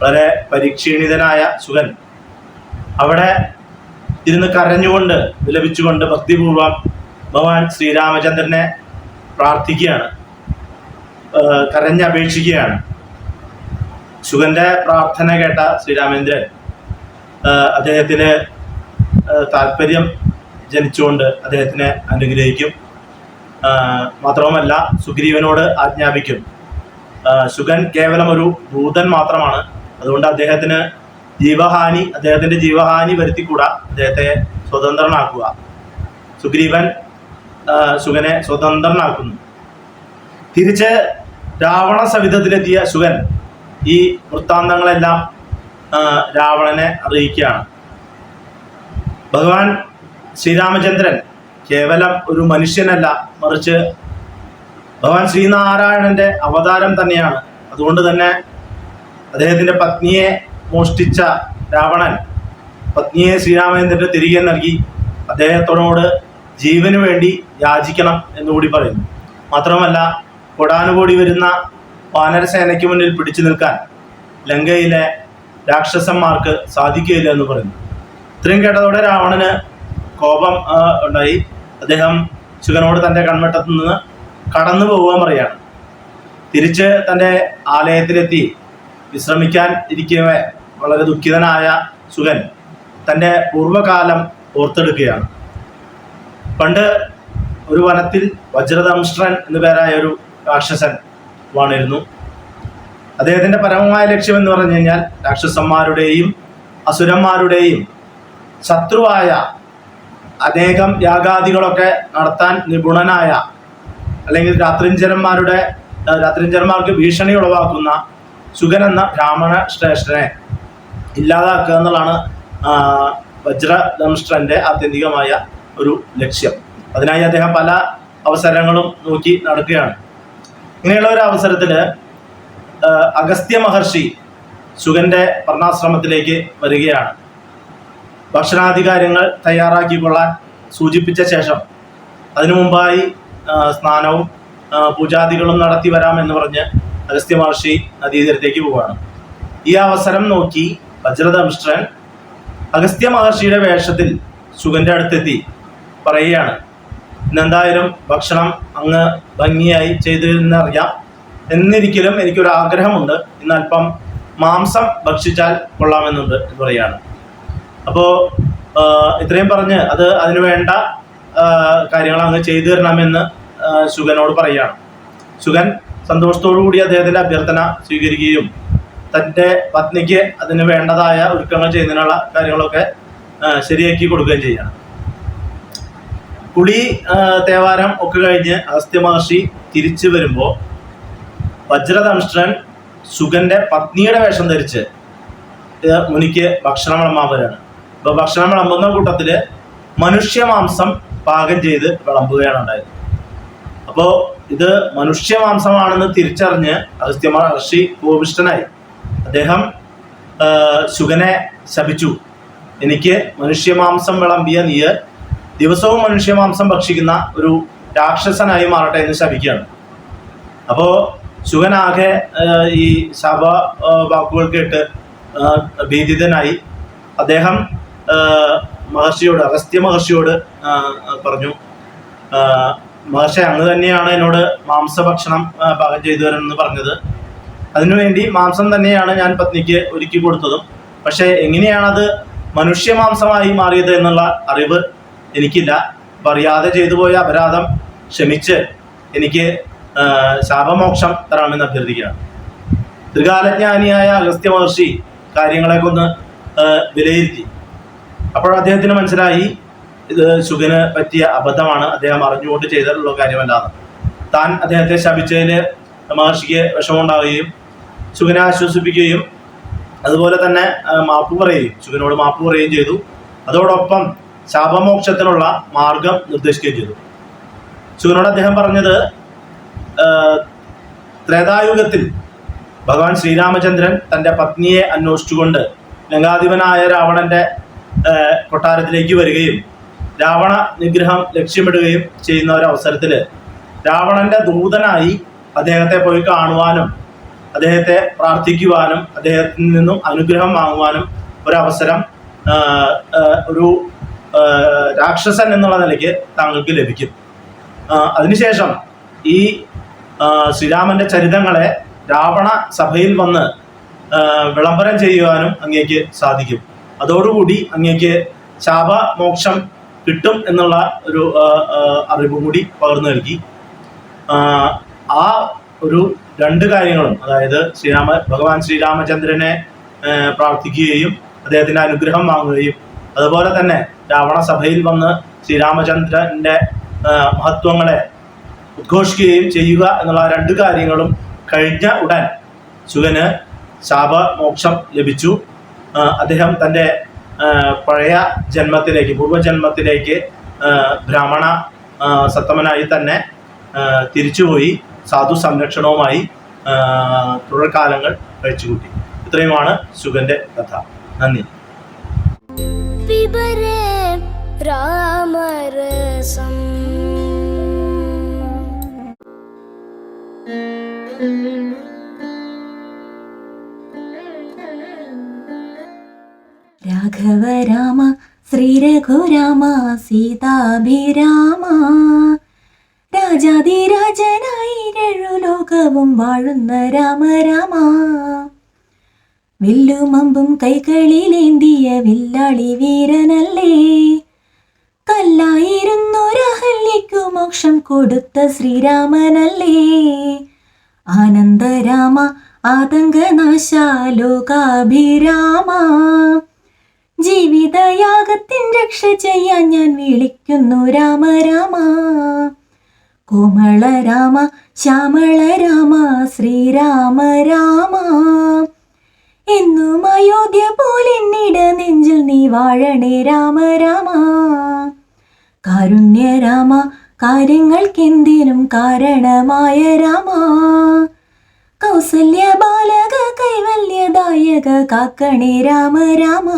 വളരെ പരിക്ഷീണിതനായ ശുഗൻ അവിടെ ഇരുന്ന് കരഞ്ഞുകൊണ്ട് വിലപിച്ചുകൊണ്ട് ഭക്തിപൂർവം ഭഗവാൻ ശ്രീരാമചന്ദ്രനെ പ്രാർത്ഥിക്കുകയാണ്, കരഞ്ഞപേക്ഷിക്കുകയാണ്. ശുഗൻ്റെ പ്രാർത്ഥന കേട്ട ശ്രീരാമേന്ദ്രൻ അദ്ദേഹത്തിന് താല്പര്യം ജനിച്ചുകൊണ്ട് അദ്ദേഹത്തിനെ അനുഗ്രഹിക്കും. മാത്രവുമല്ല സുഗ്രീവനോട് ആജ്ഞാപിക്കും, ശുഗൻ കേവലം ഒരു ദൂതൻ മാത്രമാണ്, അതുകൊണ്ട് അദ്ദേഹത്തിൻ്റെ ജീവഹാനി വരുത്തിക്കൂടാ, അദ്ദേഹത്തെ സ്വതന്ത്രനാക്കുക. സുഗ്രീവൻ ശുഗനെ സ്വതന്ത്രനാക്കുന്നു. തിരിച്ച് രാവണ സവിധത്തിലെത്തിയ ശുഗൻ ഈ വൃത്താന്തങ്ങളെല്ലാം രാവണനെ അറിയിക്കുകയാണ്. ഭഗവാൻ ശ്രീരാമചന്ദ്രൻ കേവലം ഒരു മനുഷ്യനല്ല, മറിച്ച് ഭഗവാൻ ശ്രീനാരായണൻ്റെ അവതാരം തന്നെയാണ്. അതുകൊണ്ട് തന്നെ അദ്ദേഹത്തിൻ്റെ പത്നിയെ മോഷ്ടിച്ച രാവണൻ പത്നിയെ ശ്രീരാമചന്ദ്രന് തിരികെ നൽകി അദ്ദേഹത്തോട് ജീവന് വേണ്ടി യാചിക്കണം എന്നുകൂടി പറയുന്നു. മാത്രമല്ല കോടാനുകോടി വരുന്ന വാനരസേനയ്ക്ക് മുന്നിൽ പിടിച്ചു നിൽക്കാൻ ലങ്കയിലെ രാക്ഷസന്മാർക്ക് സാധിക്കുകയില്ല എന്ന് പറയുന്നു. ഇത്രയും കേട്ടതോടെ രാവണന് കോപം ഉണ്ടായി. അദ്ദേഹം ശുഗനോട് തൻ്റെ കൺവെട്ടത്തു നിന്ന് കടന്നു പോകാൻ പറയുകയാണ്. തിരിച്ച് തൻ്റെ ആലയത്തിലെത്തി വിശ്രമിക്കാൻ ഇരിക്കവേ വളരെ ദുഃഖിതനായ ശുഗൻ തൻ്റെ പൂർവ്വകാലം ഓർത്തെടുക്കുകയാണ്. പണ്ട് ഒരു വനത്തിൽ വജ്രദംഷ്ട്രൻ എന്നു പേരായ ഒരു രാക്ഷസൻ വാണിരുന്നു. അദ്ദേഹത്തിൻ്റെ പരമമായ ലക്ഷ്യം എന്ന് പറഞ്ഞു കഴിഞ്ഞാൽ രാക്ഷസന്മാരുടെയും അസുരന്മാരുടെയും ശത്രുവായ അനേകം യാഗാദികളൊക്കെ നടത്താൻ നിപുണനായ, അല്ലെങ്കിൽ രാത്രിഞ്ചരന്മാർക്ക് ഭീഷണി ഉളവാക്കുന്ന ശുഗൻ എന്ന ബ്രാഹ്മണ ശ്രേഷ്ഠനെ ഇല്ലാതാക്കുക എന്നുള്ളതാണ് വജ്രദംഷ്ട്രന്റെ ആത്യന്തികമായ ഒരു ലക്ഷ്യം. അതിനായി അദ്ദേഹം പല അവസരങ്ങളും നോക്കി നടക്കുകയാണ്. ഇങ്ങനെയുള്ള ഒരു അവസരത്തിൽ അഗസ്ത്യ മഹർഷി ശുഗന്റെ വർണ്ണാശ്രമത്തിലേക്ക് വരികയാണ്. ഭക്ഷണാധികാരങ്ങൾ തയ്യാറാക്കിക്കൊള്ളാൻ സൂചിപ്പിച്ച ശേഷം അതിനു മുമ്പായി സ്നാനവും പൂജാദികളും നടത്തി വരാമെന്ന് പറഞ്ഞ് അഗസ്ത്യ മഹർഷി നദീതീരത്തേക്ക് പോവുകയാണ്. ഈ അവസരം നോക്കി വജ്രദംഷ്ട്രൻ അഗസ്ത്യ മഹർഷിയുടെ വേഷത്തിൽ ശുഗന്റെ അടുത്തെത്തി പറയുകയാണ്, ഇന്നെന്തായാലും ഭക്ഷണം അങ്ങ് ഭംഗിയായി ചെയ്തിരുന്നറിയാം, എന്നിരിക്കലും എനിക്കൊരു ആഗ്രഹമുണ്ട്, ഇന്ന് അല്പം മാംസം ഭക്ഷിച്ചാൽ കൊള്ളാമെന്നുണ്ട് എന്ന് പറയുകയാണ്. അപ്പോൾ ഇത്രയും പറഞ്ഞ് അതിനു വേണ്ട കാര്യങ്ങൾ അങ്ങ് ചെയ്തു തരണമെന്ന് ശുഗനോട് പറയുകയാണ്. ശുഗൻ സന്തോഷത്തോടു കൂടി അദ്ദേഹത്തിൻ്റെ അഭ്യർത്ഥന സ്വീകരിക്കുകയും തൻ്റെ പത്നിക്ക് അതിന് വേണ്ടതായ ഒരുക്കങ്ങൾ ചെയ്യുന്നതിനുള്ള കാര്യങ്ങളൊക്കെ ശരിയാക്കി കൊടുക്കുകയും ചെയ്യുകയാണ്. കുളി തേവാരം ഒക്കെ കഴിഞ്ഞ് അഗസ്ത്യ മഹർഷി തിരിച്ചു വരുമ്പോൾ വജ്രദംഷ്ട്രൻ ശുഗന്റെ പത്നിയുടെ വേഷം ധരിച്ച് മുനിക്ക് ഭക്ഷണം വിളമ്പാൻ വരികയാണ്. അപ്പോൾ ഭക്ഷണം വിളമ്പുന്ന കൂട്ടത്തിൽ മനുഷ്യമാംസം പാകം ചെയ്ത് വിളമ്പുകയാണ് ഉണ്ടായത്. അപ്പോൾ ഇത് മനുഷ്യമാംസമാണെന്ന് തിരിച്ചറിഞ്ഞ് അഗസ്ത്യ മഹർഷി കോപിഷ്ഠനായി. അദ്ദേഹം ശുഗനെ ശപിച്ചു, എനിക്ക് മനുഷ്യമാംസം വിളമ്പിയ നീ ദിവസവും മനുഷ്യമാംസം ഭക്ഷിക്കുന്ന ഒരു രാക്ഷസനായി മാറട്ടെ എന്ന് ശപിക്കുകയാണ്. അപ്പോൾ ശുഗനാകെ ഈ ശാപ വാക്കുകൾ കേട്ട് ഭീതിതനായി. അദ്ദേഹം അഗസ്ത്യ മഹർഷിയോട് പറഞ്ഞു, മഹർഷി അങ്ങ് തന്നെയാണ് എന്നോട് മാംസഭക്ഷണം പാകം ചെയ്തു തരണമെന്ന് പറഞ്ഞത്. അതിനുവേണ്ടി മാംസം തന്നെയാണ് ഞാൻ പത്നിക്ക് ഒരുക്കി കൊടുത്തതും. പക്ഷേ എങ്ങനെയാണത് മനുഷ്യമാംസമായി മാറിയത് എന്നുള്ള അറിവ് എനിക്കില്ല. അറിയാതെ ചെയ്തു പോയ അപരാധം ക്ഷമിച്ച് എനിക്ക് ശാപമോക്ഷം തരാമെന്ന് അഭ്യർത്ഥിക്കുകയാണ്. ത്രികാലജ്ഞാനിയായ അഗസ്ത്യ മഹർഷി കാര്യങ്ങളെയൊക്കെ ഒന്ന് വിലയിരുത്തി. അപ്പോൾ അദ്ദേഹത്തിന് മനസ്സിലായി ഇത് ശുഗന് പറ്റിയ അബദ്ധമാണ്, അദ്ദേഹം അറിഞ്ഞുകൊണ്ട് ചെയ്തിട്ടുള്ള കാര്യമല്ലാന്ന്. താൻ അദ്ദേഹത്തെ ശപിച്ചതിൽ മഹർഷിക്ക് വിഷമമുണ്ടാവുകയും ശുഗനെ ആശ്വസിപ്പിക്കുകയും അതുപോലെ തന്നെ ശുഗനോട് മാപ്പ് പറയുകയും ചെയ്തു. അതോടൊപ്പം ശാപമോക്ഷത്തിനുള്ള മാർഗം നിർദ്ദേശിക്കുകയും ചെയ്തു. ശുഗനോട് അദ്ദേഹം പറഞ്ഞത്, ത്രേതായുഗത്തിൽ ഭഗവാൻ ശ്രീരാമചന്ദ്രൻ തൻ്റെ പത്നിയെ അന്വേഷിച്ചുകൊണ്ട് ലങ്കാധിപനായ രാവണന്റെ കൊട്ടാരത്തിലേക്ക് വരികയും രാവണ നിഗ്രഹം ലക്ഷ്യമിടുകയും ചെയ്യുന്ന ഒരു അവസരത്തിൽ രാവണന്റെ ദൂതനായി അദ്ദേഹത്തെ പോയി കാണുവാനും അദ്ദേഹത്തെ പ്രാർത്ഥിക്കുവാനും അദ്ദേഹത്തിൽ നിന്നും അനുഗ്രഹം വാങ്ങുവാനും ഒരവസരം ഒരു രാക്ഷസൻ എന്നുള്ള നിലയ്ക്ക് താങ്കൾക്ക് ലഭിക്കും. അതിനുശേഷം ഈ ശ്രീരാമന്റെ ചരിതങ്ങളെ രാവണ സഭയിൽ വന്ന് വിളംബരം ചെയ്യുവാനും അങ്ങേക്ക് സാധിക്കും. അതോടുകൂടി അങ്ങേക്ക് ശാപമോക്ഷം കിട്ടും എന്നുള്ള ഒരു അറിവും കൂടി പകർന്നു നൽകി. ആ ഒരു രണ്ട് കാര്യങ്ങളും, അതായത് ഭഗവാൻ ശ്രീരാമചന്ദ്രനെ പ്രാർത്ഥിക്കുകയും അദ്ദേഹത്തിൻ്റെ അനുഗ്രഹം വാങ്ങുകയും അതുപോലെ തന്നെ രാവണ സഭയിൽ വന്ന് ശ്രീരാമചന്ദ്രൻ്റെ മഹത്വങ്ങളെ ഉദ്ഘോഷിക്കുകയും ചെയ്യുക എന്നുള്ള രണ്ട് കാര്യങ്ങളും കഴിഞ്ഞ ഉടൻ ശുഗന് ശാപമോക്ഷം ലഭിച്ചു. അദ്ദേഹം തൻ്റെ പഴയ ജന്മത്തിലേക്ക്, പൂർവ്വജന്മത്തിലേക്ക് ബ്രാഹ്മണ സത്തമനായി തന്നെ തിരിച്ചുപോയി സാധു സംരക്ഷണവുമായി തുടർകാലങ്ങൾ കഴിച്ചുകൂട്ടി. ഇത്രയുമാണ് ശുഗന്റെ കഥ. നന്ദി. പിബരേ രാമരസം രാഘവ രാമ ശ്രീരഘുരാമ സീതാഭിരാമ രാജാതിരാജനായി ലോകവും വാഴുന്ന രാമ രാമ വില്ലുമമ്പും കൈകളിലേന്തിയ വില്ലാളി വീരനല്ലേ കല്ലായിരുന്നൊരഹല്യയ്ക്കു മോക്ഷം കൊടുത്ത ശ്രീരാമനല്ലേ ആനന്ദരാമ ആതങ്കനാശാലോകാഭിരാമ. ജീവിതയാഗത്തിൻ രക്ഷ ചെയ്യാൻ ഞാൻ വിളിക്കുന്നു രാമ രാമ. കോമള രാമ ശ്യാമള രാമ ശ്രീരാമ രാമ. എന്നും അയോധ്യ പോലെന്നിട നെഞ്ചിൽ നീ വാഴണേ രാമ രാമ. കാരുണ്യ രാമ കാര്യങ്ങൾക്കെന്തിനും കാരണമായ രാമ. കൗസല്യ ബാലക കൈവല്യദായക കാക്കണേ രാമ രാമ.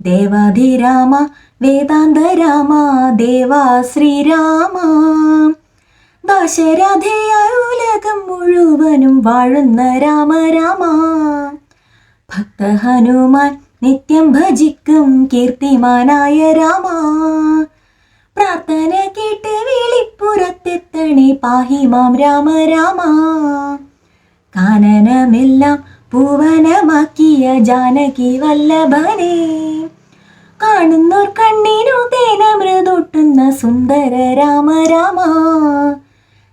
ദേവാധിരാമ വേദാന്ത രാമ ദേവാ ശ്രീരാമ. ദാശരാധയായ ഉലകം മുഴുവനും വാഴുന്ന രാമ രാമ. ഭക്ത ഹനുമാൻ നിത്യം ഭജിക്കും കീർത്തിമാനായ രാമ. പ്രാർത്ഥന കേട്ട് വിളിപ്പുറത്തെത്തണേ പാഹിമാം രാമ രാമ. കാനനമെല്ലാം പൂവനമാക്കിയ ജാനകി വല്ലഭനെ. കാണുന്നോർ കണ്ണിനു തേനമൃതൊട്ടുന്ന സുന്ദര രാമ രാമ.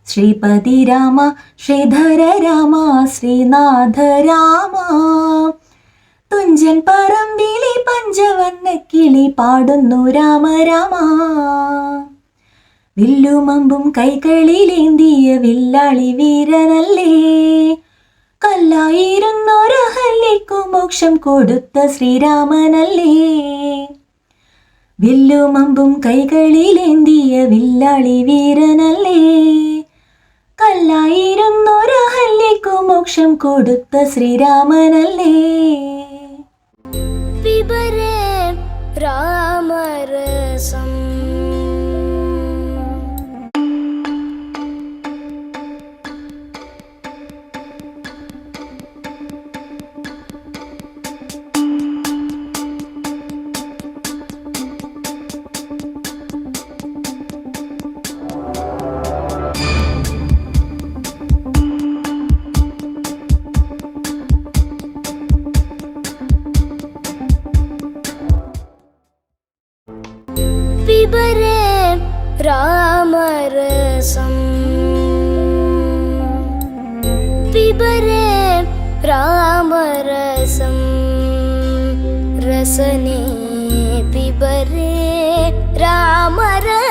ശ്രീപതി രാമ ശ്രീധര രാമ ശ്രീനാഥ രാമ. തുഞ്ചൻ പറമ്പിലെ പഞ്ചവർണ്ണ കിളി പാടുന്നു രാമ രാമ. വില്ലുമമ്പും കൈകളിലേന്തിയ വില്ലാളി വീരനല്ലേ. കല്ലായിരുന്നൊരഹല്യയ്ക്കു മോക്ഷം കൊടുത്ത ശ്രീരാമനല്ലേ. വില്ലുമമ്പും കൈകളിലേന്തിയ വില്ലാളി വീരനല്ലേ. കല്ലായിരുന്നൊരഹല്യയ്ക്കു മോക്ഷം കൊടുത്ത ശ്രീരാമനല്ലേ. പിബരേ രാമരസം. പിബരേ രാമരസം. പിബരേ രാമരസം. രസനേ പിബരേ രാമരസം.